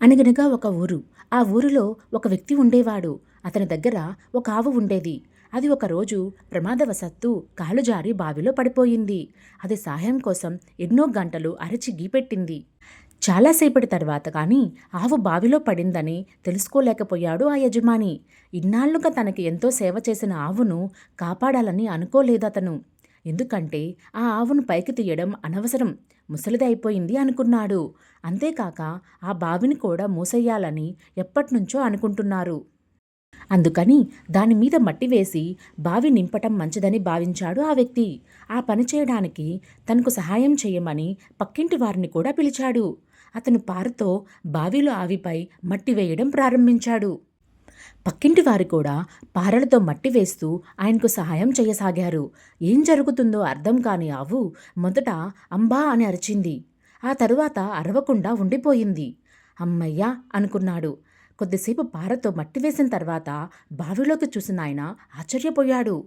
అనగనగా ఒక ఊరు. ఆ ఊరిలో ఒక వ్యక్తి ఉండేవాడు. అతని దగ్గర ఒక ఆవు ఉండేది. అది ఒకరోజు ప్రమాదవశాత్తు కాలు జారి బావిలో పడిపోయింది. అది సహాయం కోసం ఎన్నో గంటలు అరచి గీపెట్టింది. చాలాసేపటి తర్వాత కానీ ఆవు బావిలో పడిందని తెలుసుకోలేకపోయాడు ఆ యజమాని. ఇన్నాళ్లుగా తనకి ఎంతో సేవ చేసిన ఆవును కాపాడాలని అనుకోలేదతను. ఎందుకంటే ఆ ఆవును పైకి తీయడం అనవసరం, ముసలిది అయిపోయింది అనుకున్నాడు. అంతేకాక ఆ బావిని కూడా మూసెయ్యాలని ఎప్పట్నుంచో అనుకుంటున్నారు. అందుకని దానిమీద మట్టి వేసి బావి నింపటం మంచిదని భావించాడు ఆ వ్యక్తి. ఆ పని చేయడానికి తనకు సహాయం చేయమని పక్కింటి వారిని కూడా పిలిచాడు. అతను పారతో బావిలో ఆవిపై మట్టి వేయడం ప్రారంభించాడు. పక్కింటి వారు కూడా పారలతో మట్టి వేస్తూ ఆయనకు సహాయం చేయసాగారు. ఏం జరుగుతుందో అర్థం కాని ఆవు మొదట అంబా అని అరిచింది. ఆ తరువాత అరవకుండా ఉండిపోయింది. అమ్మయ్యా అనుకున్నాడు. కొద్దిసేపు పారతో మట్టి వేసిన తర్వాత బావిలోకి చూసిన ఆయన ఆశ్చర్యపోయాడు.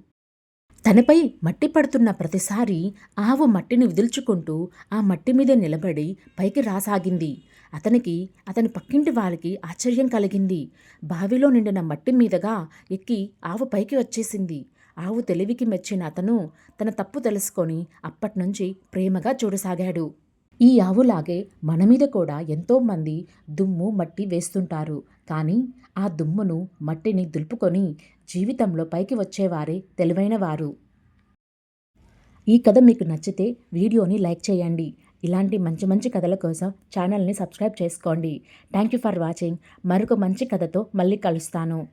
తనపై మట్టి పడుతున్న ప్రతిసారి ఆవు మట్టిని విదుల్చుకుంటూ ఆ మట్టి మీదే నిలబడి పైకి రాసాగింది. అతని పక్కింటి వారికి ఆశ్చర్యం కలిగింది. బావిలో నిండిన మట్టి మీదగా ఎక్కి ఆవు పైకి వచ్చేసింది. ఆవు తెలివికి మెచ్చిన అతను తన తప్పు తెలుసుకొని అప్పట్నుంచి ప్రేమగా చూడసాగాడు. ఈ ఆవులాగే మన మీద కూడా ఎంతోమంది దుమ్ము మట్టి వేస్తుంటారు. కానీ ఆ దుమ్మును మట్టిని దులుపుకొని జీవితంలో పైకి వచ్చేవారే తెలివైనవారు. ఈ కథ మీకు నచ్చితే వీడియోని లైక్ చేయండి. ఇలాంటి మంచి మంచి కథల కోసం ఛానల్ని సబ్స్క్రైబ్ చేసుకోండి. Thank you for watching. మరొక మంచి కథతో మళ్ళీ కలుస్తాను.